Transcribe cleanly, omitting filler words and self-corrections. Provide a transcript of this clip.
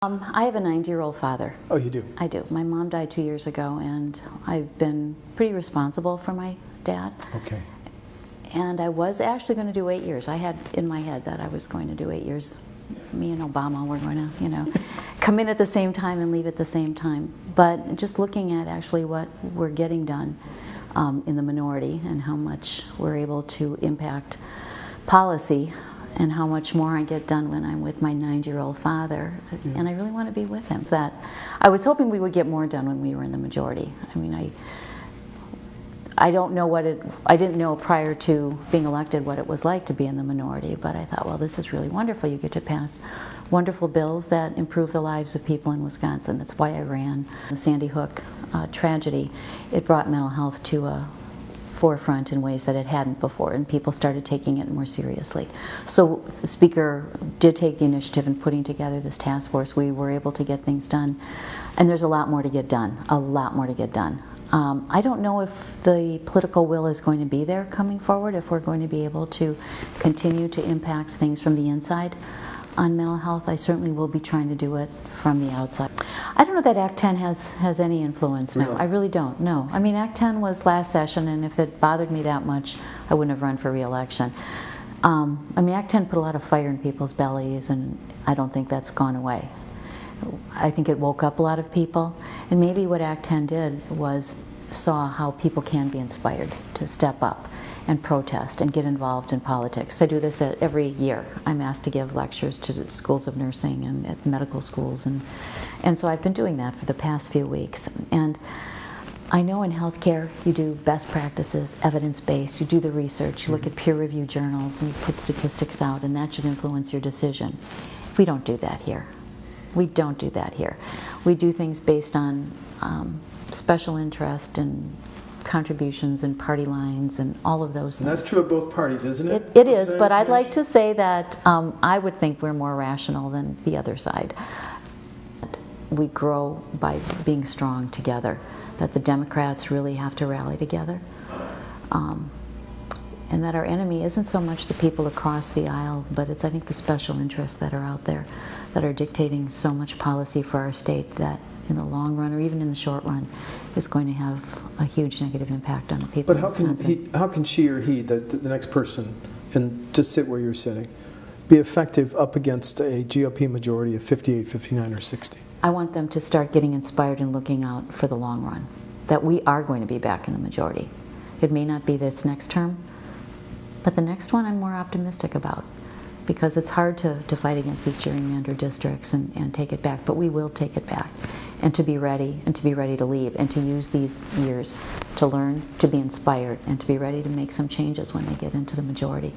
I have a 90-year-old father. Oh, you do? I do. My mom died 2 years ago, and I've been pretty responsible for my dad. Okay. And I was actually going to do 8 years. I had in my head that I was going to do 8 years. Me and Obama were going to, come in at the same time and leave at the same time. But just looking at actually what we're getting done in the minority and how much we're able to impact policy and how much more I get done when I'm with my 90-year-old father, and I really want to be with him. That I was hoping we would get more done when we were in the majority. I mean, I don't know I didn't know prior to being elected what it was like to be in the minority, but I thought, well, this is really wonderful. You get to pass wonderful bills that improve the lives of people in Wisconsin. That's why I ran. The Sandy Hook tragedy, it brought mental health to a forefront in ways that it hadn't before, and people started taking it more seriously. So the Speaker did take the initiative in putting together this task force. We were able to get things done, and there's a lot more to get done, a lot more to get done. I don't know if the political will is going to be there coming forward, if we're going to be able to continue to impact things from the inside on mental health. I certainly will be trying to do it from the outside. I don't know that Act 10 has any influence now. Really? I really don't, no. I mean, Act 10 was last session, and if it bothered me that much, I wouldn't have run for re-election. I mean, Act 10 put a lot of fire in people's bellies, and I don't think that's gone away. I think it woke up a lot of people, and maybe what Act 10 did was saw how people can be inspired to step up and protest and get involved in politics. I do this every year. I'm asked to give lectures to schools of nursing and at medical schools, and so I've been doing that for the past few weeks. And I know in healthcare you do best practices, evidence-based, you do the research, you look at peer-reviewed journals and you put statistics out, and that should influence your decision. We don't do that here. We don't do that here. We do things based on special interest and contributions and party lines and all of those things. And that's true of both parties, isn't it? It is, but I'd like to say that I would think we're more rational than the other side. We grow by being strong together, that the Democrats really have to rally together, and that our enemy isn't so much the people across the aisle, but it's, I think, the special interests that are out there that are dictating so much policy for our state that in the long run, or even in the short run, is going to have a huge negative impact on the people. But how can she or he, the next person, and to sit where you're sitting, be effective up against a GOP majority of 58, 59, or 60? I want them to start getting inspired and looking out for the long run, that we are going to be back in the majority. It may not be this next term, but the next one I'm more optimistic about, because it's hard to fight against these gerrymandered districts and take it back, but we will take it back. And to be ready, and to be ready to leave, and to use these years to learn, to be inspired, and to be ready to make some changes when they get into the majority.